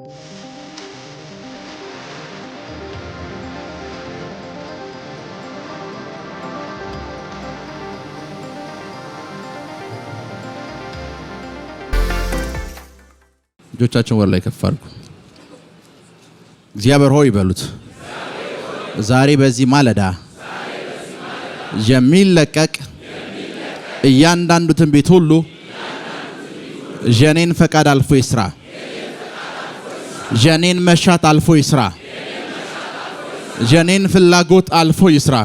እጆቻችሁን ወደ ላይ ከፍ አድርጉ። እግዚአብሔር ሆይ በሉት። ዛሬ በዚህ ማለዳ የሚለቀቅ እያንዳንዱ ትንቢት ሁሉ የኔን ፈቃድ አልፎ ይስራ። የኔን መሻት አልፎ ይስራ። የኔን ፍላጎት አልፎ ይስራ።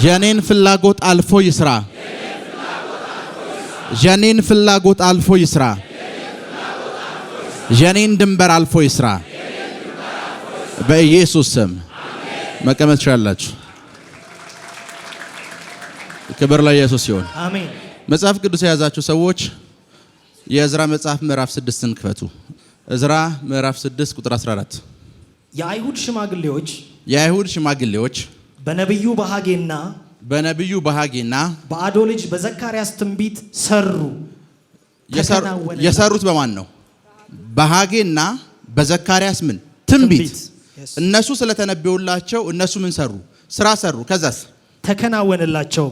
የኔን ፍላጎት አልፎ ይስራ። የኔን ፍላጎት አልፎ ይስራ። የኔን ድንበር አልፎ ይስራ። በኢየሱስ ስም መቀመጥ ትችላላችሁ። ክብር ለኢየሱስ ይሁን። አሜን። መጽሐፍ ቅዱስ የያዛችሁ ሰዎች የዕዝራ መጽሐፍ ምዕራፍ 6ን ክፈቱ። ዕዝራ ምዕራፍ 6 ቁጥር 14 የአይሁድ ሽማግሌዎች በነቢዩ በሐጌና በአዶ ልጅ በዘካርያስ ትንቢት ሰሩ። የሰሩት በማን ነው? በሐጌና በዘካርያስ ምን ትንቢት። እነሱ ስለተነበዩላቸው እነሱ ምን ሰሩ? ስራ ሰሩ። ከዛስ ተከናወነላቸው።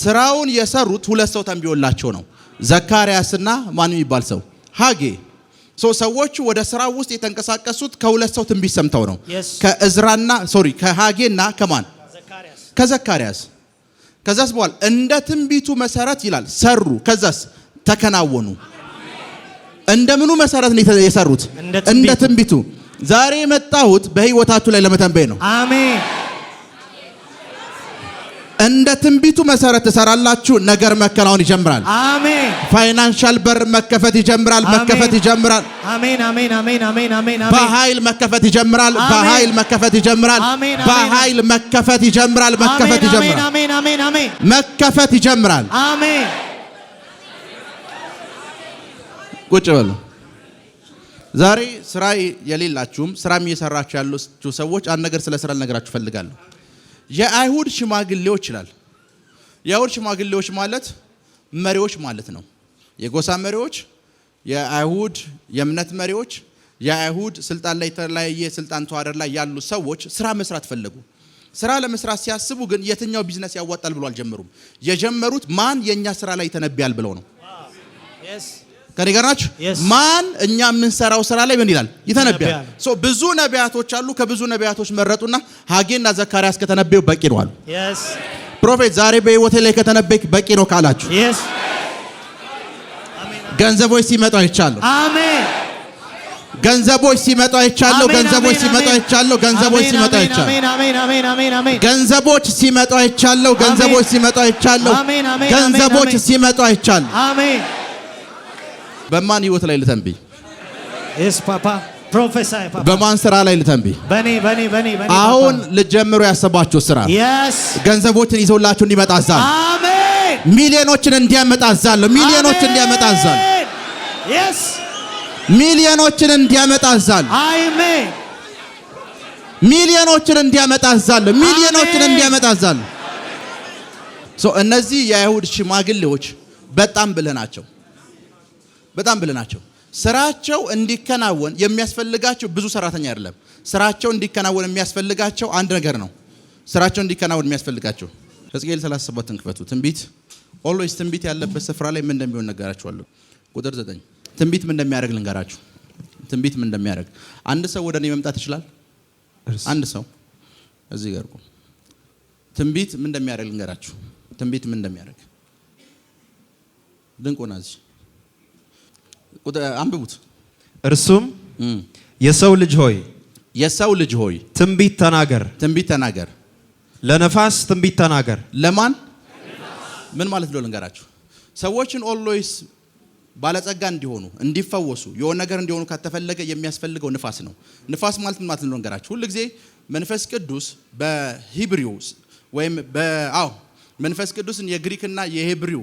ስራውን የሰሩት ሁለት ሰው ተንብዮላቸው ነው። ዘካርያስና ማን የሚባል ሰው? ሐጌ። ሰዎቹ ወደ ስራው ውስጥ የተንቀሳቀሱት ከሁለት ሰው ትንቢት ሰምተው ነው። ከሐጌና ከማን? ከዘካርያስ። ከዛስ በኋላ እንደ ትንቢቱ መሰረት ይላል ሰሩ። ከዛስ ተከናወኑ። እንደምኑ መሰረት ነው የሰሩት? እንደ ትንቢቱ። ዛሬ የመጣሁት በህይወታችሁ ላይ ለመተንበይ ነው። አሜን። እንደ ትንቢቱ መሰረት ተሰራላችሁ። ነገር መከናወን ይጀምራል። አሜን። ፋይናንሻል በር መከፈት ይጀምራል። መከፈት ይጀምራል። አሜን አሜን አሜን አሜን አሜን። በኃይል መከፈት ይጀምራል። በኃይል መከፈት ይጀምራል። በኃይል መከፈት ይጀምራል። መከፈት ይጀምራል። አሜን አሜን አሜን። መከፈት ይጀምራል። አሜን። ቁጭ በሉ። ዛሬ ስራ የሌላችሁም ስራም እየሰራችሁ ያላችሁ ሰዎች አንድ ነገር ስለ ስራ ልነግራችሁ ፈልጋለሁ። የአይሁድ ሽማግሌዎች ይላል። የአይሁድ ሽማግሌዎች ማለት መሪዎች ማለት ነው። የጎሳ መሪዎች፣ የአይሁድ የእምነት መሪዎች፣ የአይሁድ ስልጣን ላይ የተለያየ ስልጣን ተዋረድ ላይ ያሉ ሰዎች ስራ መስራት ፈለጉ። ስራ ለመስራት ሲያስቡ ግን የትኛው ቢዝነስ ያዋጣል ብሎ አልጀመሩም። የጀመሩት ማን የኛ ስራ ላይ ተነብያል ብለው ነው። ከነገራችሁ ማን እኛ የምንሰራው ስራ ላይ ምን ይላል? ይተነብያል። ብዙ ነቢያቶች አሉ። ከብዙ ነቢያቶች መረጡና ሐጌና ዘካርያስ ከተነበዩ በቂ ነው አሉ። ፕሮፌት ዛሬ በህይወቴ ላይ ከተነበይክ በቂ ነው ካላችሁ ገንዘቦች ሲመጡ አይቻለሁ። አሜን። ገንዘቦች ሲመጡ አይቻለሁ። ገንዘቦች ሲመጡ አይቻለሁ። ገንዘቦች ሲመጡ አይቻለሁ። አሜን አሜን አሜን አሜን አሜን። ገንዘቦች ሲመጡ አይቻለሁ። ገንዘቦች ሲመጡ አይቻለሁ። ገንዘቦች ሲመጡ አይቻለሁ። አሜን። በማን ህይወት ላይ ልተንብይ? ፓፓ ፕሮፌሰር ፓፓ በማን ስራ ላይ ልተንብይ? በኔ አሁን ልጀምሩ ያሰባችሁ ስራ ገንዘቦችን ይዘውላችሁ እንዲመጣ አዛለሁ። አሜን። ሚሊዮኖችን እንዲያመጣ አዛለሁ። ሚሊዮኖችን እንዲያመጣ አዛለሁ። ሚሊዮኖችን እንዲያመጣ አዛለሁ። አሜን። ሚሊዮኖችን እንዲያመጣ አዛለሁ። ሚሊዮኖችን እንዲያመጣ አዛለሁ። እነዚህ የአይሁድ ሽማግሌዎች በጣም ብልህ ናቸው። በጣም ብልህ ናቸው። ስራቸው እንዲከናወን የሚያስፈልጋቸው ብዙ ሰራተኛ አይደለም። ስራቸው እንዲከናወን የሚያስፈልጋቸው አንድ ነገር ነው። ስራቸው እንዲከናወን የሚያስፈልጋቸው ሕዝቅኤል 37ን ክፈቱ። ትንቢት ኦልዌይስ ትንቢት ያለበት ስፍራ ላይ ምን እንደሚሆን ነገራችኋለሁ። ቁጥር 9 ትንቢት ምን እንደሚያደርግ ልንገራችሁ። ትንቢት ምን እንደሚያደርግ አንድ ሰው ወደ እኔ መምጣት ይችላል። አንድ ሰው እዚህ ጋር ቆም። ትንቢት ምን እንደሚያደርግ ልንገራችሁ። ትንቢት ምን እንደሚያደርግ ድንቁና እዚህ አንብቡት። እርሱም የሰው ልጅ ሆይ ትንቢት ተናገር፣ ለነፋስ ትንቢት ተናገር። ለማን? ምን ማለት ነው ልንገራችሁ። ሰዎችን ኦልዌይስ ባለጸጋ እንዲሆኑ እንዲፈወሱ የሆነ ነገር እንዲሆኑ ከተፈለገ የሚያስፈልገው ንፋስ ነው። ንፋስ ማለት ምን ማለት ነው ልንገራችሁ። ሁሉ ጊዜ መንፈስ ቅዱስ በሂብሪው ወይም መንፈስ ቅዱስን የግሪክና የሂብሪው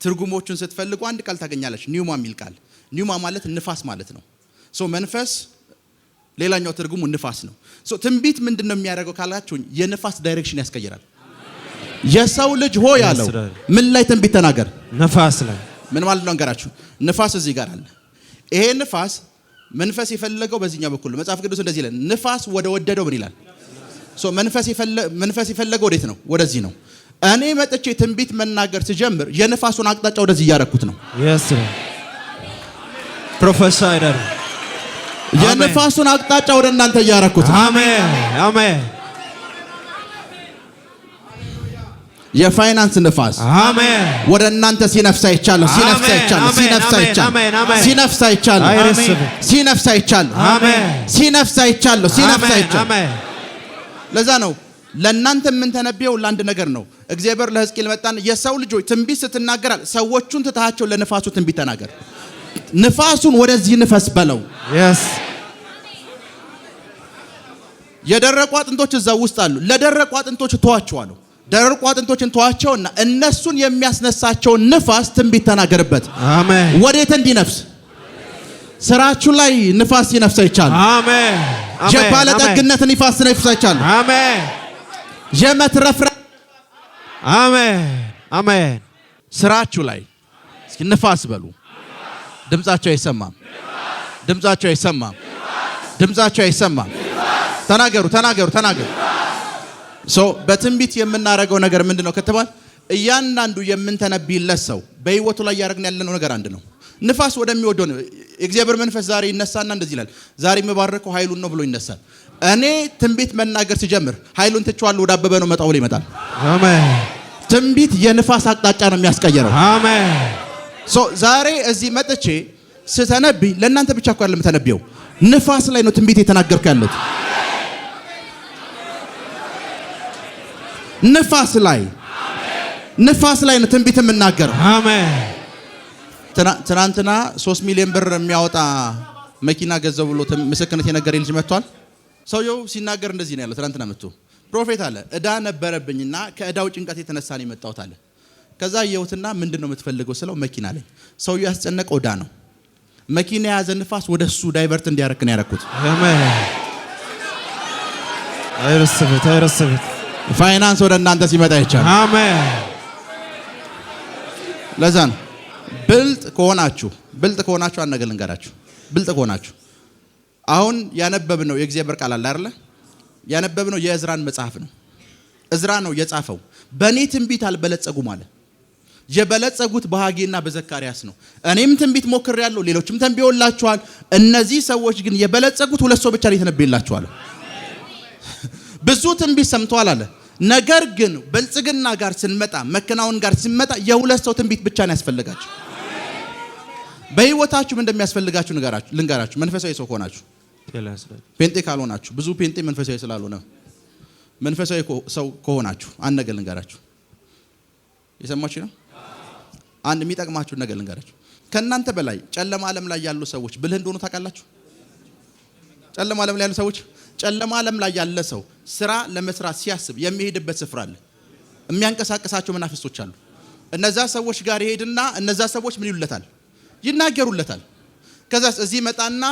ትርጉሞቹን ስትፈልጉ አንድ ቃል ታገኛለች። ኒውማ የሚል ቃል። ኒውማ ማለት ንፋስ ማለት ነው። መንፈስ ሌላኛው ትርጉሙ ንፋስ ነው። ትንቢት ምንድነው የሚያደርገው ካላችሁ የንፋስ ዳይሬክሽን ያስቀይራል። የሰው ልጅ ሆይ ያለው ምን ላይ ትንቢት ተናገር? ንፋስ ላይ። ምን ማለት ነው እንገራችሁ። ንፋስ እዚህ ጋር አለ። ይሄ ንፋስ መንፈስ የፈለገው በዚህኛው በኩል መጽሐፍ ቅዱስ እንደዚህ ይላል ንፋስ ወደ ወደደው ምን ይላል መንፈስ የፈለገው ወዴት ነው ወደዚህ ነው እኔ መጥቼ ትንቢት መናገር ሲጀምር የንፋሱን አቅጣጫ ወደዚህ ያረኩት ነው yes ፕሮፌሰር የንፋሱን አቅጣጫ ወደ እናንተ ያረኩት አሜን አሜን የፋይናንስ ንፋስ አሜን ወደ እናንተ ሲነፍስ አይቻለሁ አሜን ለዛ ነው ለእናንተ ምን ተነብየው ለአንድ ነገር ነው እግዚአብሔር ለሕዝቅኤል መጣን የሰው ልጆች ትንቢት ስትናገራል ሰዎቹን ትታቸው ለንፋሱ ትንቢት ተናገር ንፋሱን ወደዚህ ንፈስ በለው yes የደረቁ አጥንቶች እዛው ውስጥ አሉ ለደረቁ አጥንቶች ተዋቸዋለሁ ደረቁ አጥንቶችን ተዋቸውና እነሱን የሚያስነሳቸው ንፋስ ትንቢት ተናገርበት አሜን ወዴት እንዲነፍስ ስራችሁ ላይ ንፋስ ይነፍስ ይቻላል አሜን ጀባለ ጠግነት ንፋስ ይነፍስ ይቻላል አሜን ጀመትረፍረ አሜን አሜን ስራችሁ ላይ እስኪ ንፋስ በሉ ድምጻቸው አይሰማም ተናገሩ በትንቢት የምናረገው ነገር ምንድነው ከተባል እያንዳንዱ የምንተነብይለት ሰው በህይወቱ ላይ ያረግን ያለነው ነገር አንድ ነው ንፋስ ወደሚወደው ነው እግዚአብሔር መንፈስ ዛሬ ይነሳና እንደዚህ ይላል ዛሬ የሚባርከው ኃይሉን ነው ብሎ ይነሳል እኔ ትንቢት መናገር ሲጀምር ኃይሉን ተቻለው ወደ አበበ ነው መጣው ይመጣል አሜን ትንቢት የንፋስ አቅጣጫ ነው የሚያስቀየረው አሜን ዛሬ እዚህ መጥቼ ስተነብይ ለእናንተ ብቻ እኮ አይደለም ተነብየው ንፋስ ላይ ነው ትንቢት የተናገርኩ ያለሁት ንፋስ ላይ ነው ትንቢት የምናገረው አሜን ትናንትና 3 ሚሊዮን ብር የሚያወጣ መኪና ገዘው ብሎ ምስክርነት የነገረኝ ልጅ መጥቷል ሰውየው ሲናገር እንደዚህ ነው ያለው ትናንትና መጥቶ ፕሮፌት አለ እዳ ነበረብኝና ከእዳው ጭንቀት የተነሳ ነው የመጣሁት አለ ከዛ የውትና ምንድነው የምትፈልገው ስለው መኪና ላይ ሰውየው ያስጨነቀው እዳ ነው መኪና ያዘ ንፋስ ወደሱ ዳይቨርት እንዲያረክ ነው ያረኩት አሜን አይረስበት ፋይናንስ ወደ እናንተ ሲመጣ ይቻላል አሜን ለዛ ነው ብልጥ ከሆናችሁ አንነገር ልንገራችሁ ብልጥ ከሆናችሁ አሁን ያነበብነው የእግዚአብሔር ቃል አለ አይደል ያነበብነው የእዝራን መጽሐፍ ነው እዝራ ነው የጻፈው በእኔ ትንቢት አልበለጸጉ ማለት የበለጸጉት በሐጌና በዘካርያስ ነው እኔም ትንቢት ሞክሬያለሁ ሌሎችም ተንብየውላችኋል እነዚህ ሰዎች ግን የበለጸጉት ሁለት ሰው ብቻ ነው የተነበየላችኋል ብዙ ትንቢት ሰምተዋል አለ ነገር ግን ብልጽግና ጋር ስንመጣ መከናወን ጋር ስንመጣ የሁለት ሰው ትንቢት ብቻ ነው ያስፈልጋችሁ በህይወታችሁም እንደሚያስፈልጋችሁ ልንገራችሁ መንፈሳዊ ሰው ሆናችሁ ፔንጤ ካልሆናችሁ ብዙ ፔንጤ መንፈሳዊ ስላልሆነ መንፈሳዊ ሰው ከሆናችሁ አንድ ነገር ልንገራችሁ የሰማችሁ ነው አንድ የሚጠቅማችሁ ነገር ልንገራችሁ ከእናንተ በላይ ጨለማ ዓለም ላይ ያሉ ሰዎች ብልህ እንደሆኑ ታውቃላችሁ ጨለማ ዓለም ላይ ያሉ ሰዎች ጨለማ ዓለም ላይ ያለ ሰው ስራ ለመስራት ሲያስብ የሚሄድበት ስፍራ አለ የሚያንቀሳቀሳቸው መናፍስቶች አሉ እነዛ ሰዎች ጋር ይሄድና እነዛ ሰዎች ምን ይሉለታል ይናገሩለታል ከዛስ እዚህ መጣና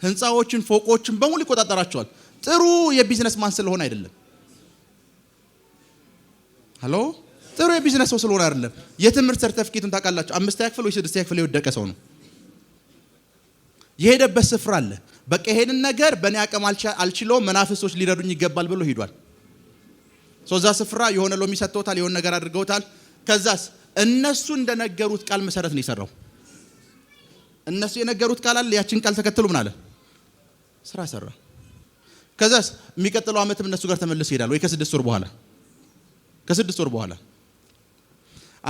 ህንጻዎችን ፎቆችን በሙሉ ይቆጣጠራቸዋል ጥሩ የቢዝነስ ማን ስለሆነ አይደለም ሃሎ ጥሩ የቢዝነስ ሰው ስለሆነ አይደለም የትምህርት ሰርቲፊኬቱን ታውቃላችሁ 5ኛ ክፍል ወይ 6ኛ ክፍል የወደቀ ሰው ነው የሄደበት ስፍራ አለ በቃ ይሄንን ነገር በእኔ አቅም አልችለውም መናፍስቶች ሊረዱኝ ይገባል ብሎ ሄዷል ሶዛ ስፍራ የሆነ ሎሚ ሰጥተውታል የሆነ ነገር አድርገውታል ከዛስ እነሱ እንደነገሩት ቃል መሰረት ነው ይሰራው እነሱ የነገሩት ቃል አለ ያችን ቃል ተከትሎ ምን አለ ስራ ሰራ ከዛስ የሚቀጥለው አመትም እነሱ ጋር ተመልሶ ይሄዳል ወይ ከ6 ወር በኋላ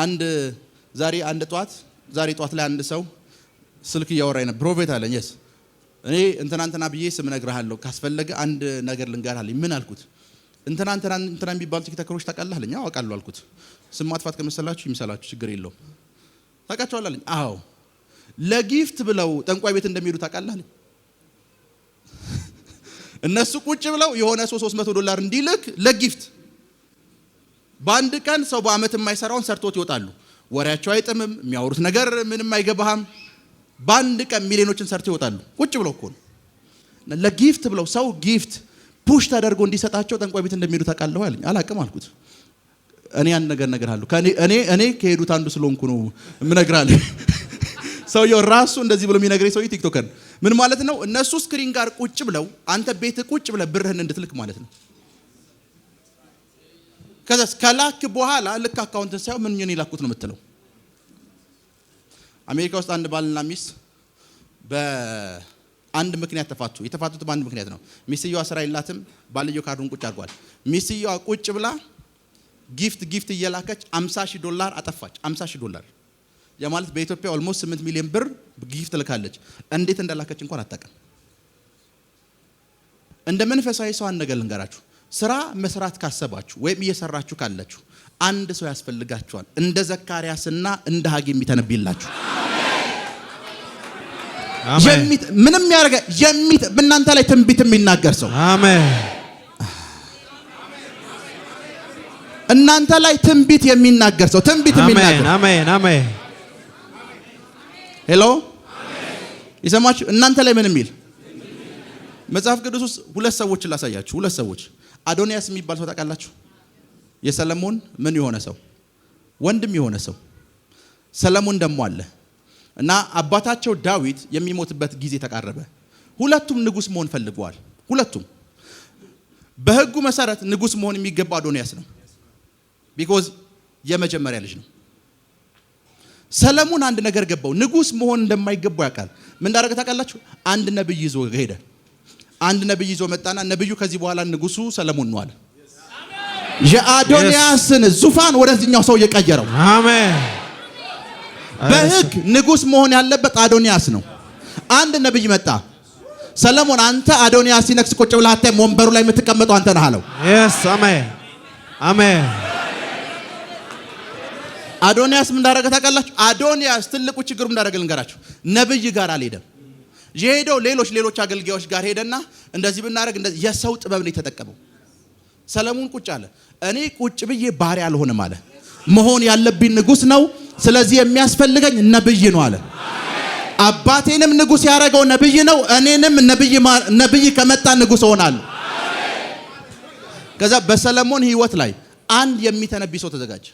አንድ ዛሬ ጧት ላይ አንድ ሰው ስልክ እያወራኝ ነበር ፕሮፌት አለኝ yes እኔ እንትና ብዬ ስም ነግርሃለሁ ካስፈለገ አንድ ነገር ልንገርሃለኝ ምን አልኩት እንትና የሚባሉ ቲክቶከሮች ታውቃለህ አለኝ አዎ አውቃለሁ አልኩት ስም ማጥፋት ከመሰላችሁ ይምሰላችሁ ችግር የለውም ታውቃቸዋለህ አለኝ አዎ ለጊፍት ብለው ጠንቋይ ቤት እንደሚሄዱ ታውቃለህ አለኝ እነሱ ቁጭ ብለው የሆነ ሰው $300 እንዲልክ ለጊፍት በአንድ ቀን ሰው በአመት የማይሰራውን ሰርቶት ይወጣሉ ወሬያቸው አይጥምም የሚያወሩት ነገር ምንም አይገባህም በአንድ ቀን ሚሊዮኖችን ሰርተው ይወጣሉ ቁጭ ብለው እኮ ነው ለጊፍት ብለው ሰው ጊፍት ፑሽ ተደርጎ እንዲሰጣቸው ጠንቋይ ቤት እንደሚሄዱ ታውቃለህ አለኝ አላውቅም አልኩት እኔ ያን ነገር ነግርሃለሁ እኔ ከሄዱት አንዱ ስለሆንኩ ነው ምነግራለሁ ሰውየው ራሱ እንደዚህ ብሎ የሚነግረኝ ሰውዬ ቲክቶከር ምን ማለት ነው? እነሱ ስክሪን ጋር ቁጭ ብለው አንተ ቤት ቁጭ ብለ ብርህን እንድትልክ ማለት ነው። ከዛስ ከላክ በኋላ ልክ አካውንትን ሳይሆን ምን ምን ይላኩት ነው የምትለው። አሜሪካ ውስጥ አንድ ባልና ሚስት በአንድ ምክንያት ተፋቱ። የተፋቱት በአንድ ምክንያት ነው። ሚስትየዋ ስራ የላትም፣ ባልየው ካርዱን ቁጭ አድርጓል። ሚስትየዋ ቁጭ ብላ ጊፍት እየላከች $50,000 አጠፋች። $50,000 የማለት በኢትዮጵያ ኦልሞስት 8 ሚሊዮን ብር ጊፍት ልካለች። እንዴት እንደላከች እንኳን አታውቅም። እንደ መንፈሳዊ ሰው አንድ ነገር ልንገራችሁ። ስራ መስራት ካሰባችሁ ወይም እየሰራችሁ ካላችሁ አንድ ሰው ያስፈልጋችኋል፣ እንደ ዘካርያስና እንደ ሐጌ የሚተነብይላችሁ። አሜን። ምንም ያርገ በእናንተ ላይ ትንቢት የሚናገር ሰው። አሜን። እናንተ ላይ ትንቢት የሚናገር ሰው፣ ትንቢት የሚናገር። አሜን አሜን። ሄሎ ይሰማችሁ? እናንተ ላይ ምን የሚል መጽሐፍ ቅዱስ ውስጥ ሁለት ሰዎችን ላሳያችሁ። ሁለት ሰዎች አዶንያስ የሚባል ሰው ታውቃላችሁ? የሰለሞን ምን የሆነ ሰው ወንድም የሆነ ሰው። ሰለሞን ደግሞ አለ እና አባታቸው ዳዊት የሚሞትበት ጊዜ ተቃረበ። ሁለቱም ንጉስ መሆን ፈልገዋል። ሁለቱም በሕጉ መሰረት ንጉስ መሆን የሚገባ አዶንያስ ነው። ቢኮዝ የመጀመሪያ ልጅ ነው። ሰለሞን አንድ ነገር ገባው። ንጉስ መሆን እንደማይገባው ያውቃል። ምን እንዳደረገ ታውቃላችሁ? አንድ ነብይ ይዞ ሄደ። አንድ ነብይ ይዞ መጣና ነብዩ ከዚህ በኋላ ንጉሱ ሰለሞን ነው አለ። የአዶንያስን ዙፋን ወደዚህኛው ሰው የቀየረው። አሜን። በሕግ ንጉስ መሆን ያለበት አዶንያስ ነው። አንድ ነብይ መጣ። ሰለሞን አንተ አዶንያስ ሲነክስ ቁጭ ብለህ አታይም? ወንበሩ ላይ የምትቀመጠው አንተ ነህ አለው። yes አሜን አሜን። አዶንያስ ምን እንዳደረገ ታውቃላችሁ? አዶንያስ ትልቁ ችግሩ ምን እንዳደረገ ልንገራችሁ። ነብይ ጋር አልሄደም። የሄደው ሌሎች አገልጋዮች ጋር ሄደና እንደዚህ ብናደርግ እንደዚህ የሰው ጥበብ ነው የተጠቀመው። ሰለሞን ቁጭ አለ። እኔ ቁጭ ብዬ ባሪያ አልሆንም አለ። መሆን ያለብኝ ንጉስ ነው። ስለዚህ የሚያስፈልገኝ ነብይ ነው አለ። አባቴንም ንጉስ ያደረገው ነብይ ነው። እኔንም ነብይ ከመጣ ንጉስ ሆናለሁ። ከዛ በሰለሞን ህይወት ላይ አንድ የሚተነብይ ሰው ተዘጋጀ።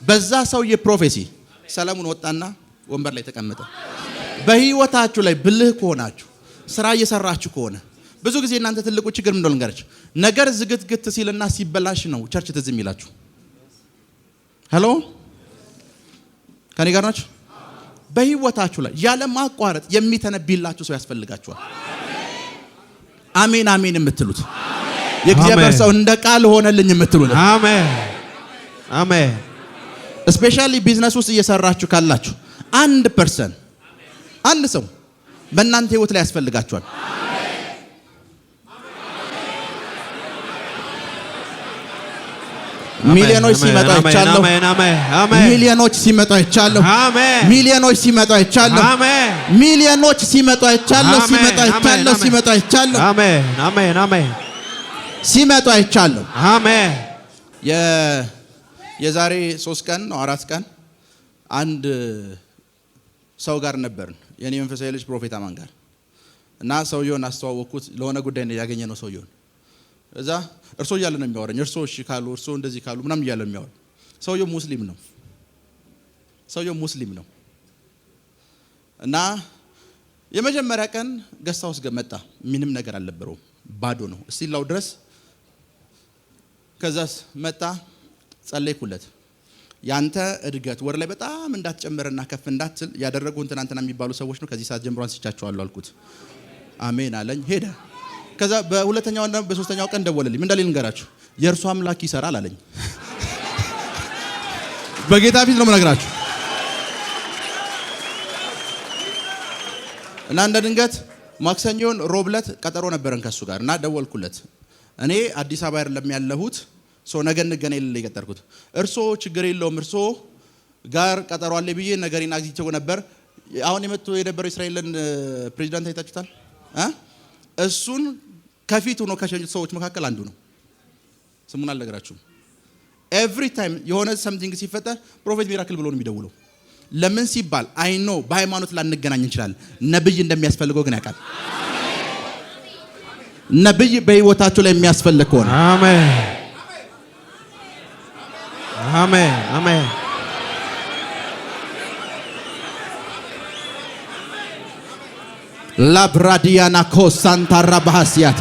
በዛ ሰውዬ ፕሮፌሲ ሰለሞን ወጣና ወንበር ላይ ተቀመጠ። በህይወታችሁ ላይ ብልህ ከሆናችሁ ስራ እየሰራችሁ ከሆነ ብዙ ጊዜ እናንተ ትልቁ ችግር ምን እንደሆነ ልንገራችሁ። ነገር ዝግትግት ሲልና ሲበላሽ ነው ቸርች ትዝ የሚላችሁ። ሄሎ ከኔ ጋር ናችሁ? በህይወታችሁ ላይ ያለ ማቋረጥ የሚተነብይላችሁ ሰው ያስፈልጋችኋል። አሜን አሜን የምትሉት የእግዚአብሔር ሰው እንደ ቃል ሆነልኝ የምትሉት። አሜን አሜን። ስፔሻሊ ቢዝነስ ውስጥ እየሰራችሁ ካላችሁ 1% አንድ ሰው በእናንተ ህይወት ላይ ያስፈልጋችኋል። ሚሊዮኖች ሲመጡ አይቻለሁ። ሚሊዮኖች ሲመጡ አይቻለሁ። ሚሊዮኖች ሲመጡ አይቻለሁ። ሚሊዮኖች ሲመጡ አይቻለሁ። ሲመጡ አይቻለሁ። ሲመጡ አይቻለሁ። አሜን አሜን አሜን። ሲመጡ አይቻለሁ። አሜን። የዛሬ 3 ቀን ነው 4 ቀን አንድ ሰው ጋር ነበርን። የኔ መንፈሳዊ ልጅ ፕሮፌት አማን ጋር እና ሰውየውን አስተዋወቅኩት። ለሆነ ጉዳይ ነው ያገኘ ነው ሰውየውን። እዛ እርሶ እያለ ነው የሚያወራኝ። እርሶ እሺ ካሉ እርሶ እንደዚህ ካሉ ምናምን እያለ ነው የሚያወራኝ። ሰውየው ሙስሊም ነው እና የመጀመሪያ ቀን ገስት ሃውስ መጣ። ምንም ነገር አልነበረውም፣ ባዶ ነው እስቲላው ድረስ። ከዛስ መጣ፣ ጸለይኩለት። ያንተ እድገት ወር ላይ በጣም እንዳትጨምርና ከፍ እንዳትል ያደረጉ እንትና የሚባሉ ሰዎች ነው ከዚህ ሰዓት ጀምሮ አንስቻቸዋለሁ አልኩት። አሜን አለኝ፣ ሄደ። ከዛ በሁለተኛውና በሶስተኛው ቀን ደወለልኝ። ምን እንዳለኝ ልንገራችሁ። የእርሱ አምላክ ይሰራል አለኝ። በጌታ ፊት ነው የምነግራችሁ። እና እንደ ድንገት ማክሰኞን ሮብለት ቀጠሮ ነበረን ከሱ ጋር እና ደወልኩለት። እኔ አዲስ አበባ አይደለም ያለሁት ነገ እንገናኝ ልል የቀጠርኩት። እርሶ ችግር የለውም እርሶ ጋር ቀጠሮ አለ ብዬ ነገሬን አግኝቼው ነበር። አሁን የመጣው የነበረው እስራኤልን ፕሬዝዳንት አይታችሁታል? እሱን ከፊቱ ነው ከሸኙት ሰዎች መካከል አንዱ ነው። ስሙን አልነግራችሁም። ኤቭሪ ታይም የሆነ ሰምቲንግ ሲፈጠር ፕሮፌት ሚራክል ብሎ ነው የሚደውለው። ለምን ሲባል አይ ኖ በሃይማኖት ላንገናኝ እንችላለን፣ ነብይ እንደሚያስፈልገው ግን ያውቃል። ነብይ በህይወታችሁ ላይ የሚያስፈልግ ከሆነ አሜን አሜን አሜን። ላብራዲያና ኮሳንታራ ባህሲያቴ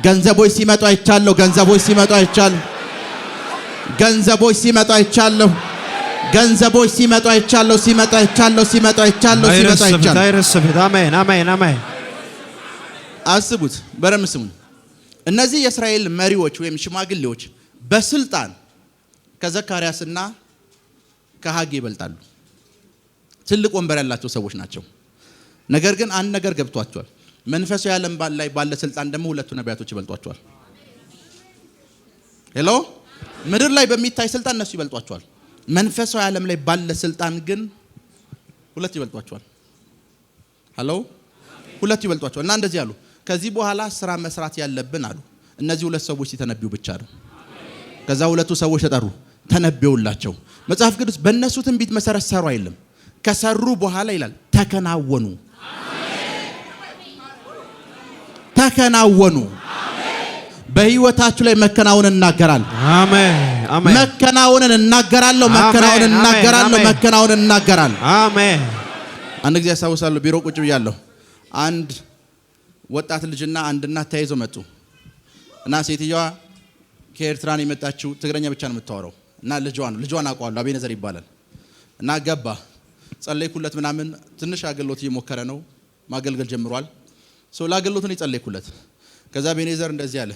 ገንዘቦች ሲመጡ አይቻለሁ። ገንዘቦች ሲመጡ አይቻለሁ። ገንዘቦች ሲመጡ አይቻለሁ። ገንዘቦች ሲመጡ አይቻለሁ። ሲመጡ አይቻለሁ። ሲመጡ አይቻለሁ። ሲመጡ አይቻለሁ። አሜን አሜን አሜን። አስቡት፣ በደምብ ስሙኝ። እነዚህ የእስራኤል መሪዎች ወይም ሽማግሌዎች በስልጣን ከዘካርያስና ከሐጌ ይበልጣሉ። ትልቅ ወንበር ያላቸው ሰዎች ናቸው። ነገር ግን አንድ ነገር ገብቷቸዋል። መንፈሳዊ ዓለም ላይ ባለ ስልጣን ደግሞ ሁለቱ ነቢያቶች ይበልጧቸዋል። ሄሎ፣ ምድር ላይ በሚታይ ስልጣን እነሱ ይበልጧቸዋል። መንፈሳዊ ዓለም ላይ ባለ ስልጣን ግን ሁለት ይበልጧቸዋል። ሄሎ፣ ሁለቱ ይበልጧቸዋል። እና እንደዚህ አሉ፣ ከዚህ በኋላ ስራ መስራት ያለብን አሉ። እነዚህ ሁለት ሰዎች ሲተነብዩ ብቻ ነው። ከዛ ሁለቱ ሰዎች ተጠሩ፣ ተነበዩላቸው። መጽሐፍ ቅዱስ በእነሱ ትንቢት መሰረት ሰሩ አይልም። ከሰሩ በኋላ ይላል ተከናወኑ። ተከናወኑ። በህይወታችሁ ላይ መከናወን እናገራለሁ። አሜን አሜን። መከናወንን እናገራለሁ። መከናወንን እናገራለሁ። መከናወንን እናገራለሁ። አሜን። አንድ ጊዜ አስታውሳለሁ፣ ቢሮ ቁጭ ብያለሁ። አንድ ወጣት ልጅና አንድ እናት ተያይዘው መጡ እና ሴትዮዋ ከኤርትራን የመጣችው ትግረኛ ብቻ ነው የምታወራው እና ልጇን አውቀዋለሁ፣ አቤነዘር ይባላል። እና ገባ፣ ጸለይኩለት ምናምን። ትንሽ አገልግሎት እየሞከረ ነው፣ ማገልገል ጀምሯል። ሰው ለአገልግሎት ነው የጸለይኩለት። ከዛ አቤነዘር እንደዚህ አለ፣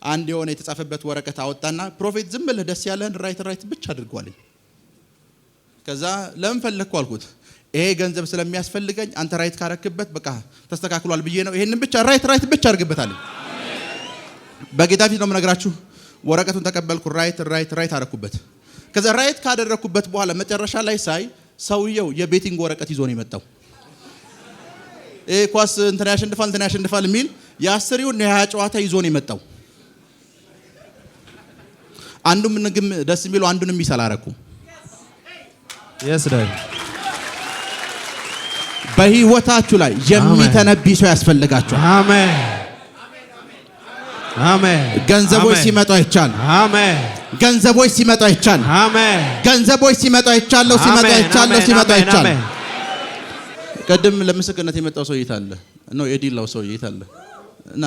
አንድ የሆነ የተጻፈበት ወረቀት አወጣና ፕሮፌት ዝም ብለህ ደስ ያለህን ራይት ብቻ አድርጓለኝ። ከዛ ለምን ፈለግኩ አልኩት። ይሄ ገንዘብ ስለሚያስፈልገኝ አንተ ራይት ካረክበት በቃ ተስተካክሏል ብዬ ነው። ይሄንን ብቻ ራይት ብቻ አድርግበታለኝ። በጌታ ፊት ነው የምነግራችሁ። ወረቀቱን ተቀበልኩ፣ ራይት አረኩበት። ከዛ ራይት ካደረኩበት በኋላ መጨረሻ ላይ ሳይ ሰውየው የቤቲንግ ወረቀት ይዞ ነው የመጣው። ኳስ እንትና ያሸንፋል የሚል የ10ውን የ20 ጨዋታ ይዞ ነው የመጣው። አንዱም ንግም ደስ የሚለው አንዱንም ይሰላረኩ። በህይወታችሁ ላይ የሚተነብይ ሰው ያስፈልጋችኋል። አሜን አሜን። ገንዘቦች ሲመጡ አይቻል። አሜን። ገንዘቦች ሲመጡ አይቻል። አሜን። ገንዘቦች ሲመጡ አይቻለሁ። ሲመጡ አይቻል። ቀደም ለምስክርነት የመጣው ሰው ይታለ ነው፣ የዲላው ሰው ይታለ እና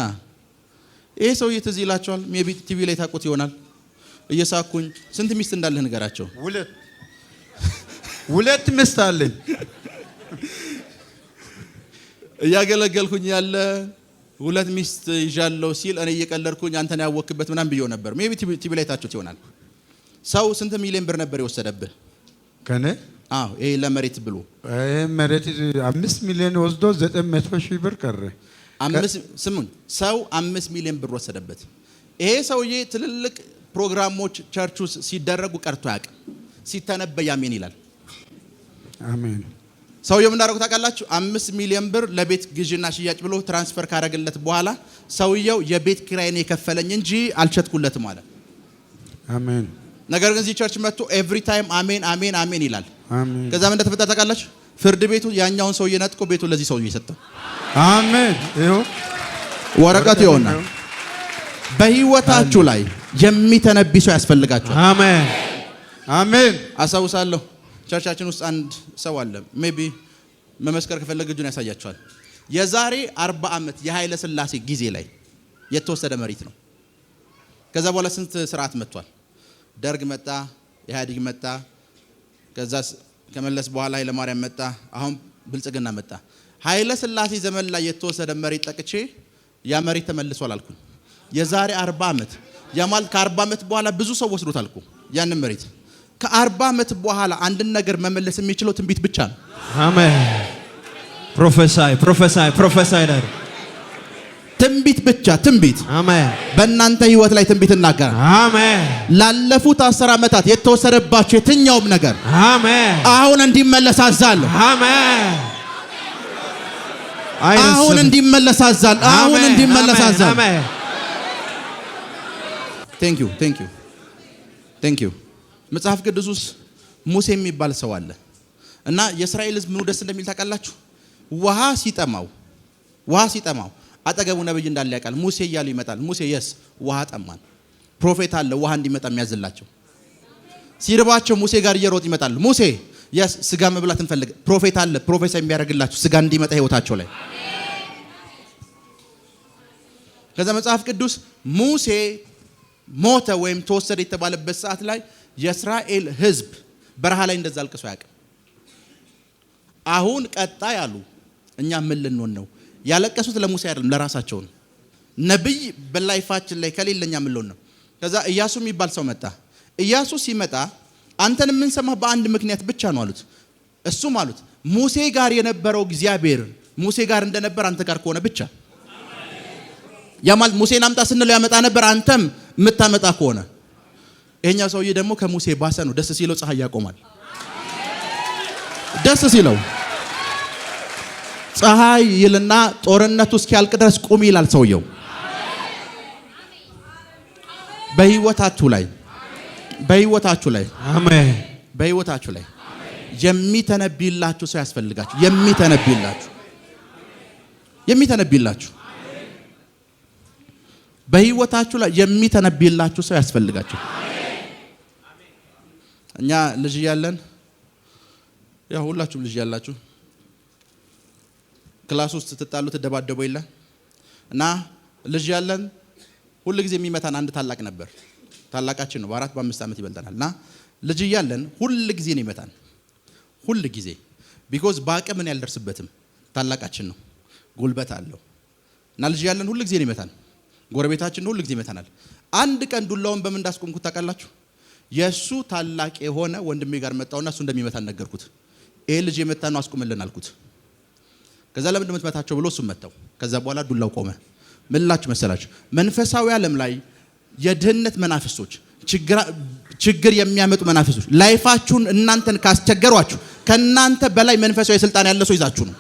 ይሄ ሰው ትዝ ይላችኋል። ሜቢ ቲቪ ላይ ታውቁት ይሆናል። እየሳኩኝ ስንት ሚስት እንዳለህ ንገራቸው። ሁለት ሚስት አለኝ። እያገለገልኩኝ ያለ ሁለት ሚስት ይዣለሁ ሲል እኔ እየቀለድኩኝ አንተን ያወክበት ምናምን ብየው ነበር። ሜቢ ቲቪ ላይ ታችሁት ይሆናል። ሰው ስንት ሚሊዮን ብር ነበር የወሰደብህ ከኔ? አዎ፣ ይሄ ለመሬት ብሎ መሬት 5 ሚሊዮን ወስዶ 900 ሺህ ብር ቀረ። ሰው 5 ሚሊዮን ብር ወሰደበት። ይሄ ሰውዬ ትልልቅ ፕሮግራሞች ቸርች ውስጥ ሲደረጉ ቀርቶ ያውቅ። ሲተነበይ አሜን ይላል። አሜን። ሰውየው ምን እንዳደረጉ ታውቃላችሁ? 5 ሚሊዮን ብር ለቤት ግዥና ሽያጭ ብሎ ትራንስፈር ካረገለት በኋላ ሰውየው የቤት ኪራይን የከፈለኝ እንጂ አልሸጥኩለትም አለ። አሜን። ነገር ግን እዚህ ቸርች መጥቶ ኤቭሪ ታይም አሜን አሜን አሜን ይላል። አሜን። ከዛ ምን እንደተፈጠረ ታውቃላችሁ? ፍርድ ቤቱ ያኛውን ሰውዬ ነጥቆ ቤቱ ለዚህ ሰውዬ ሰጠው። አሜን። ይኸው ወረቀቱ ይሆናል። በህይወታችሁ ላይ የሚተነብይ ሰው ያስፈልጋችኋል። አሜን አሜን። አሳውሳለሁ ቸርቻችን ውስጥ አንድ ሰው አለ። ሜቢ መመስከር ከፈለገ እጁን ያሳያቸዋል። የዛሬ 40 ዓመት የኃይለ ሥላሴ ጊዜ ላይ የተወሰደ መሬት ነው። ከዛ በኋላ ስንት ስርዓት መጥቷል። ደርግ መጣ፣ ኢህአዴግ መጣ፣ ከዛ ከመለስ በኋላ ኃይለ ማርያም መጣ፣ አሁን ብልጽግና መጣ። ኃይለ ሥላሴ ዘመን ላይ የተወሰደ መሬት ጠቅቼ ያ መሬት ተመልሷል አልኩ። የዛሬ 40 ዓመት ያማል ከ40 ዓመት በኋላ ብዙ ሰው ወስዶታል እኮ ያንን መሬት። ከ40 ዓመት በኋላ አንድን ነገር መመለስ የሚችለው ትንቢት ብቻ ነው። አሜን። ፕሮፌሳይ ነው። ትንቢት ብቻ ትንቢት። አሜን። በእናንተ ህይወት ላይ ትንቢት እናገራለሁ። አሜን። ላለፉት 10 ዓመታት የተወሰደባችሁ የትኛውም ነገር አሜን አሁን እንዲመለስ አዛለሁ። አሜን። አሁን እንዲመለስ አዛለሁ። አሁን እንዲመለስ አዛለሁ። አሜን። ቴንክ ዩ። መጽሐፍ ቅዱስ ውስጥ ሙሴ የሚባል ሰው አለ እና የእስራኤል ህዝብ ምኑ ደስ እንደሚል ታውቃላችሁ? ውሃ ሲጠማው አጠገቡ ነብይ እንዳለ ያውቃል። ሙሴ እያሉ ይመጣል። ሙሴ ውሃ ጠማን። ፕሮፌት አለ ውሃ እንዲመጣ የሚያዝላቸው። ሲርባቸው ሙሴ ጋር እየሮጥ ይመጣል። ሙሴ ስጋ መብላት እንፈልግ። ፕሮፌት አለ ፕሮፌሰር የሚያደርግላችሁ ስጋ እንዲመጣ ህይወታቸው ላይ ከዛ መጽሐፍ ቅዱስ ሙሴ ሞተ ወይም ተወሰደ የተባለበት ሰዓት ላይ የእስራኤል ሕዝብ በረሃ ላይ እንደዛ አልቅሶ አያውቅም። አሁን ቀጣይ አሉ እኛ ምን ልንሆን ነው? ያለቀሱት ለሙሴ አይደለም ለራሳቸው ነው። ነብይ በላይፋችን ላይ ከሌለኛ ምን ልንሆን ነው? ከዛ ኢያሱ የሚባል ሰው መጣ። ኢያሱ ሲመጣ አንተን የምንሰማህ በአንድ ምክንያት ብቻ ነው አሉት። እሱም አሉት ሙሴ ጋር የነበረው እግዚአብሔር ሙሴ ጋር እንደነበር አንተ ጋር ከሆነ ብቻ ያማል ሙሴን አምጣ ስንለው ያመጣ ነበር አንተም የምታመጣ ከሆነ። ይሄኛው ሰውዬ ደግሞ ከሙሴ ባሰ ነው። ደስ ሲለው ፀሐይ ያቆማል። ደስ ሲለው ፀሐይ ይልና ጦርነቱ እስኪያልቅ ድረስ ቁም ይላል ሰውየው። በህይወታችሁ ላይ አሜን በህይወታችሁ ላይ የሚተነብይላችሁ ሰው ያስፈልጋችሁ። የሚተነብይላችሁ በህይወታችሁ ላይ የሚተነብይላችሁ ሰው ያስፈልጋችሁ። እኛ ልጅ ያለን ያው ሁላችሁም ልጅ ያላችሁ ክላስ ውስጥ ስትጣሉ ትደባደቡ ይላል እና ልጅ ያለን ሁሉ ጊዜ የሚመታን አንድ ታላቅ ነበር። ታላቃችን ነው፣ በ4 በ5 ዓመት ይበልጠናል እና ልጅ ያለን ሁሉ ጊዜ ነው ይመታን። ሁሉ ጊዜ ቢኮዝ በአቅም ምን ያልደርስበትም ታላቃችን ነው፣ ጉልበት አለው እና ልጅ ያለን ሁሉ ጊዜ ነው ይመታን። ጎረቤታችን ሁሉ ጊዜ ይመታናል። አንድ ቀን ዱላውን በምን እንዳስቆምኩት ታውቃላችሁ? የሱ ታላቅ የሆነ ወንድሜ ጋር መጣውና እሱ እንደሚመታን ነገርኩት። ይሄ ልጅ የመታ ነው አስቆምልን አልኩት። ከዛ ለምን እንደምትመታቸው ብሎ እሱ መታው። ከዛ በኋላ ዱላው ቆመ። ምን ላችሁ መሰላችሁ? መንፈሳዊ ዓለም ላይ የድህነት መናፍስቶች፣ ችግር የሚያመጡ መናፍስቶች ላይፋችሁን እናንተን ካስቸገሯችሁ ከናንተ በላይ መንፈሳዊ ስልጣን ያለ ሰው ይዛችሁ ነው።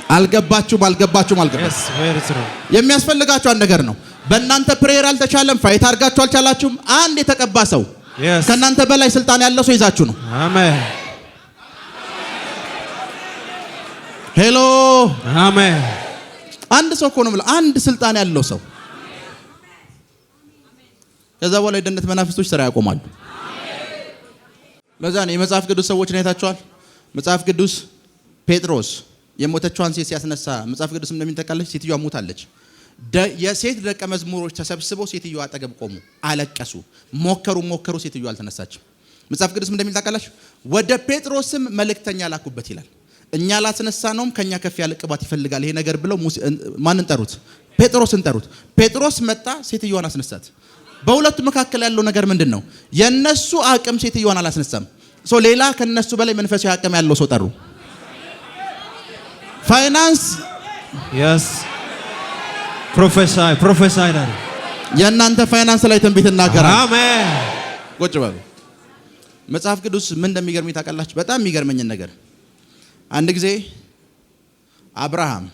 አልገባችሁም? የሚያስፈልጋችሁ አንድ ነገር ነው። በእናንተ ፕሬየር አልተቻለም፣ ፋይት አድርጋችሁ አልቻላችሁም። አንድ የተቀባ ሰው ከናንተ በላይ ስልጣን ያለው ሰው ይዛችሁ ነው። አሜን ሄሎ አሜን። አንድ ሰው እኮ ነው ማለት አንድ ስልጣን ያለው ሰው። ከዛ በኋላ የድህነት መናፍስቶች ስራ ያቆማሉ። ለዛ ነው የመጽሐፍ ቅዱስ ሰዎችን አይታችኋል። መጽሐፍ ቅዱስ ፔትሮስ የሞተችዋን ሴት ሲያስነሳ መጽሐፍ ቅዱስ እንደሚጠቃለች ሴትዮዋ ሞታለች። የሴት ደቀ መዝሙሮች ተሰብስበው ሴትዮዋ አጠገብ ቆሙ፣ አለቀሱ፣ ሞከሩ፣ ሴትዮዋ አልተነሳችም። መጽሐፍ ቅዱስ እንደሚጠቃለች ወደ ጴጥሮስም መልእክተኛ ላኩበት ይላል። እኛ ላስነሳነውም ከኛ ከፍ ያለ ቅባት ይፈልጋል ይሄ ነገር ብለው ማንን ጠሩት? ጴጥሮስን ጠሩት። ጴጥሮስ መጣ፣ ሴትዮዋን አስነሳት። በሁለቱ መካከል ያለው ነገር ምንድነው? የነሱ አቅም ሴትዮዋን አላስነሳም። ሌላ ከነሱ በላይ መንፈሳዊ አቅም ያለው ሰው ጠሩ። ፋይናንስ ፕሮፌሳይ ነው። የእናንተ ፋይናንስ ላይ ትንቢት እናገራለሁ። አሜን። ቁጭ በሉ። መጽሐፍ ቅዱስ ምን እንደሚገርም ታውቃላችሁ? በጣም የሚገርመኝን ነገር አንድ ጊዜ አብርሃም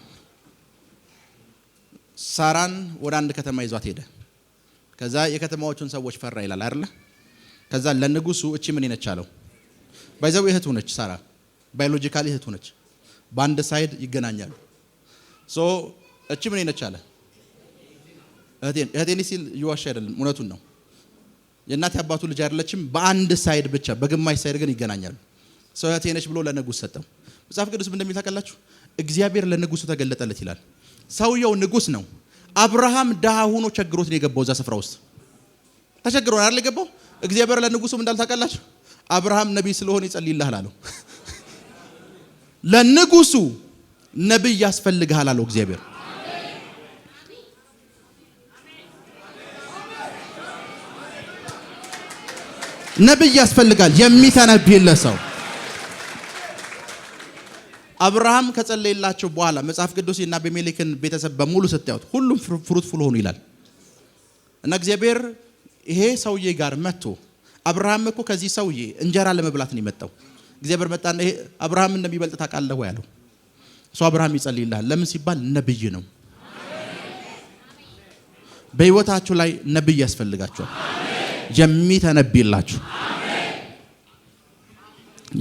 ሳራን ወደ አንድ ከተማ ይዟት ሄደ። ከዛ የከተማዎቹን ሰዎች ፈራ ይላል አይደል? ከዛ ለንጉሱ እቺ ምን ይነቻለው ባይዘው እህቱ ነች። ሳራ ባዮሎጂካሊ እህቱ ነች። በአንድ ሳይድ ይገናኛሉ። እቺ ምን ይነቻለ እህቴን ሲል ይዋሽ አይደለም፣ እውነቱን ነው። የእናት አባቱ ልጅ አይደለችም። በአንድ ሳይድ ብቻ በግማሽ ሳይድ ግን ይገናኛሉ። እህቴ ነች ብሎ ለንጉስ ሰጠው። መጽሐፍ ቅዱስ እንደሚል ታውቃላችሁ? እግዚአብሔር ለንጉሱ ተገለጠለት ይላል። ሰውየው ንጉስ ነው። አብርሃም ደሃ ሆኖ ቸግሮት ነው የገባው። እዛ ስፍራ ውስጥ ተቸግሮ አይደል የገባው? እግዚአብሔር ለንጉሱም እንዳልታውቃላችሁ አብርሃም ነቢይ ስለሆነ ይጸልይልሃል አለው። ለንጉሱ ነቢይ ያስፈልግሃል አለው እግዚአብሔር። ነቢይ ያስፈልጋል፣ የሚተነብይለት ሰው። አብርሃም ከጸለየላቸው በኋላ መጽሐፍ ቅዱስ እና አቤሜሌክን ቤተሰብ በሙሉ ስታዩት ሁሉም ፍሩትፉል ሆኑ ይላል። እና እግዚአብሔር ይሄ ሰውዬ ጋር መጥቶ አብርሃም እኮ ከዚህ ሰውዬ እንጀራ ለመብላት ነው የመጣው። እግዚአብሔር መጣና ይሄ አብርሃም እንደሚበልጥ ታውቃለህ ወይ አለው። አብርሃም ይጸልይልሃል። ለምን ሲባል ነብይ ነው። በህይወታችሁ ላይ ነብይ ያስፈልጋችኋል።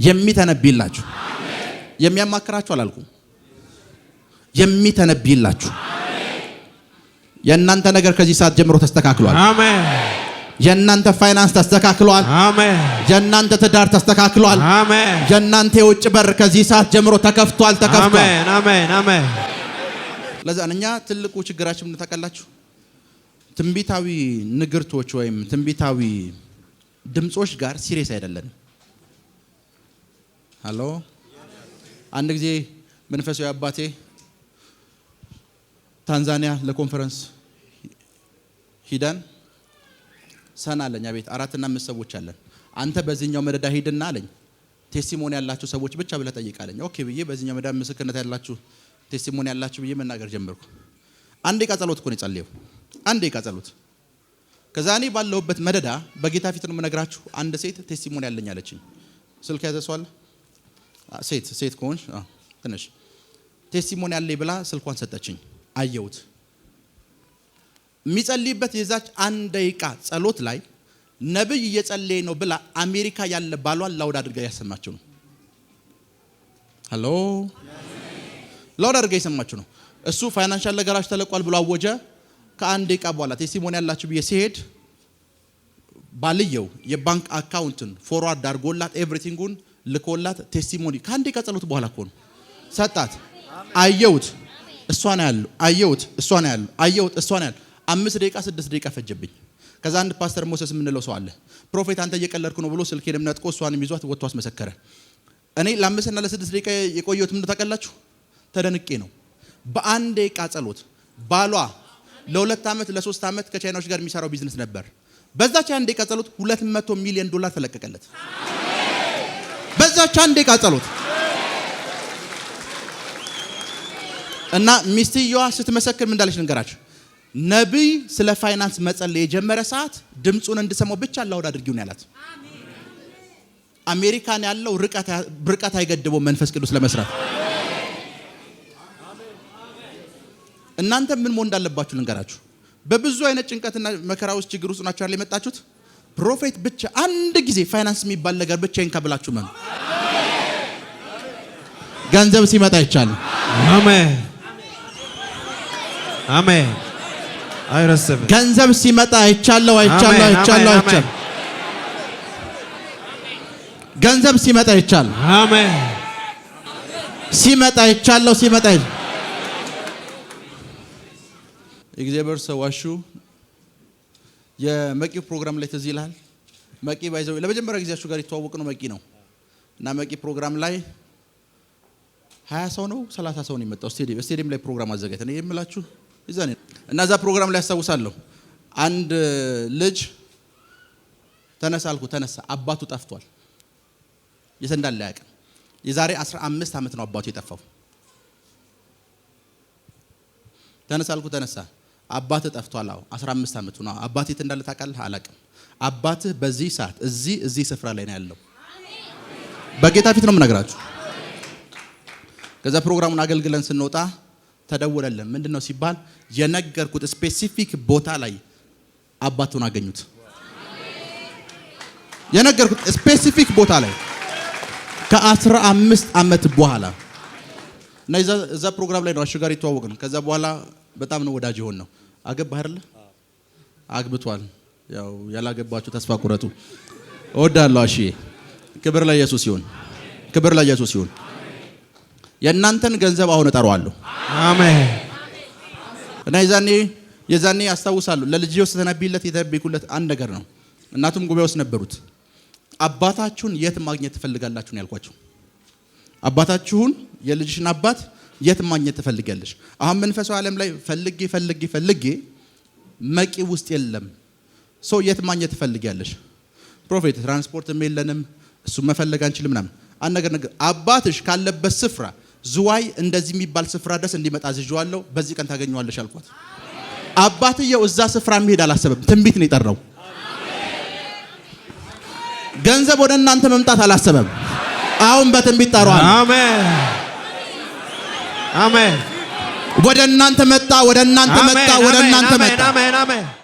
የሚተነብይላችሁ የሚያማክራችሁ አላልኩም። የሚተነብይላችሁ የእናንተ ነገር ከዚህ ሰዓት ጀምሮ ተስተካክሏል። አሜን። የእናንተ ፋይናንስ ተስተካክሏል። አሜን። የእናንተ ትዳር ተስተካክሏል። አሜን። የእናንተ የውጭ በር ከዚህ ሰዓት ጀምሮ ተከፍቷል። አሜን። አሜን። አሜን። ለዛ እኛ ትልቁ ችግራችን ምን ታውቃላችሁ? ትንቢታዊ ንግርቶች ወይም ትንቢታዊ ድምጾች ጋር ሲሪየስ አይደለም። ሃሎ አንድ ጊዜ መንፈሳዊ አባቴ ታንዛኒያ ለኮንፈረንስ ሂደን ሰና አለኛ ቤት 4 እና 5 ሰዎች አለን። አንተ በዚህኛው መደዳ ሂድና አለኝ ቴስቲሞኒ ያላችሁ ሰዎች ብቻ ብለህ ጠይቃለኝ። ኦኬ ብዬ በዚህኛው መደዳ ምስክርነት ያላችሁ ቴስቲሞኒ ያላችሁ ብዬ መናገር ጀመርኩ። አንድ ደቂቃ ጸሎት እኮ ነው የጸለየው። አንድ ደቂቃ ጸሎት። ከዛ እኔ ባለሁበት መደዳ በጌታ ፊት ነው የምነግራችሁ። አንድ ሴት ቴስቲሞኒ ያለኝ አለችኝ። ስልክ ያዘሷል ሴት ከሆንሽ ትንሽ ቴስቲሞኒ ያለኝ ብላ ስልኳን ሰጠችኝ። አየሁት። የሚጸልይበት የዛች አንድ ደቂቃ ጸሎት ላይ ነብይ እየጸለየ ነው ብላ አሜሪካ ያለ ባሏን ላውድ አድርጋ ያሰማችሁ ነው። ሃሎ ላውድ አድርጋ ያሰማችሁ ነው። እሱ ፋይናንሻል ነገራችሁ ተለቋል ብሎ አወጀ። ከአንድ ደቂቃ በኋላ ቴስቲሞኒ ያላችሁ ብዬ ሲሄድ ባልየው የባንክ አካውንትን ፎርዋርድ አድርጎላት ኤቭሪቲንጉን ልኮላት ቴስቲሞኒ ከአንድ ደቂቃ ጸሎት በኋላ እኮ ነው ሰጣት። አየሁት እሷ ነው ያለው። አየሁት እሷ ነው ያለው። አየሁት እሷ ነው ያለው። 5 ደቂቃ 6 ደቂቃ ፈጀብኝ። ከዛ አንድ ፓስተር ሞሰስ የምንለው ሰው አለ። ፕሮፌት አንተ እየቀለድኩ ነው ብሎ ስልኬንም ነጥቆ እሷንም ይዟት ወጥቶ አስመሰከረ። እኔ ለ5 እና ለ6 ደቂቃ የቆየሁት ምን ታውቃላችሁ? ተደንቄ ነው። በአንድ ደቂቃ ጸሎት ባሏ ለ2 ዓመት ለ3 ዓመት ከቻይናዎች ጋር የሚሰራው ቢዝነስ ነበር። በዛች አንድ ደቂቃ ጸሎት $200 ሚሊዮን ተለቀቀለት። በዛች አንድ ደቂቃ ጸሎት እና ሚስትየዋ ስትመሰክር ምን እንዳለች ልንገራችሁ። ነብይ ስለ ፋይናንስ መጸለይ የጀመረ ሰዓት ድምጹን እንድሰማው ብቻ ላውድ አድርጊው ነው ያላት። አሜሪካን ያለው ርቀት አይገድበው መንፈስ ቅዱስ ለመስራት። እናንተ ምን መሆን እንዳለባችሁ ልንገራችሁ። በብዙ አይነት ጭንቀትና መከራ ውስጥ ችግር ውስጥ ናችሁ አይደል የመጣችሁት? ፕሮፌት ብቻ አንድ ጊዜ ፋይናንስ የሚባል ነገር ብቻ ይንከብላችሁ ምን ገንዘብ ሲመጣ ይቻላል። አሜን አሜን። አይረሰብ ገንዘብ ሲመጣ አይቻለው አይቻለው አይቻለው አይቻለው። ገንዘብ ሲመጣ ይቻላል። አሜን። ሲመጣ ይቻለው ሲመጣ እግዚአብሔር ሰው ዋሹ የመቂ ፕሮግራም ላይ ትዝ ይላል። መቂ ባይዘው ለመጀመሪያ ጊዜያችሁ ጋር ይተዋወቅ ነው መቂ ነው እና መቂ ፕሮግራም ላይ 20 ሰው ነው 30 ሰው ነው የመጣው። ስቴዲየም ላይ ፕሮግራም አዘጋጅተን ነው የምላችሁ እዛኔ እና እዛ ፕሮግራም ላይ ያስታውሳለሁ። አንድ ልጅ ተነሳ። አባቱ ጠፍቷል። የት እንዳለ አያውቅም። የዛሬ 15 ዓመት ነው አባቱ የጠፋው። ተነሳ። አባትህ ጠፍቷል። 15 ዓመቱ ነው። አባትህ የት እንዳለ ታውቃለህ? አላውቅም። አባትህ በዚህ ሰዓት እዚህ ስፍራ ላይ ነው ያለው። በጌታ ፊት ነው የምነግራችሁ። ከዛ ፕሮግራሙን አገልግለን ስንወጣ ተደውለልን። ምንድነው ሲባል የነገርኩት ስፔሲፊክ ቦታ ላይ አባቱን አገኙት። የነገርኩት ስፔሲፊክ ቦታ ላይ ከ15 ዓመት በኋላ እና እዛ ፕሮግራም ላይ ነው አሽጋሪ ተዋወቅን። ከዛ በኋላ በጣም ነው ወዳጅ ሆን ነው። አገባህ አይደለ? አግብቷል። ያው ያላገባችሁ ተስፋ ቁረጡ። እወዳለሁ። እሺ ክብር ለኢየሱስ ይሁን። ክብር ለኢየሱስ ይሁን። የእናንተን ገንዘብ አሁን እጠራዋለሁ። አሜን። እና የዛኔ አስታውሳለሁ ለልጅ ተነብይለት የተነብይኩለት አንድ ነገር ነው። እናቱም ጉባኤ ውስጥ ነበሩት። አባታችሁን የት ማግኘት ትፈልጋላችሁ ነው ያልኳቸው። አባታችሁን የልጅሽን አባት የት ማግኘት ትፈልጋለሽ? አሁን መንፈሳዊ ዓለም ላይ ፈልጌ መቂ ውስጥ የለም። ሰው የት ማግኘት ትፈልጋለሽ? ፕሮፌት ትራንስፖርት የለንም፣ እሱ መፈለግ አንችልም ምናምን። አንድ ነገር አባትሽ ካለበት ስፍራ ዝዋይ እንደዚህ የሚባል ስፍራ ድረስ እንዲመጣ አዝዤዋለሁ። በዚህ ቀን ታገኘዋለሽ አልኳት። አባትየው እዛ ስፍራ መሄድ አላሰበም። ትንቢት ነው የጠራው። ገንዘብ ወደ እናንተ መምጣት አላሰበም። አሁን በትንቢት ጠራዋል። አሜን አሜን። ወደ እናንተ መጣ።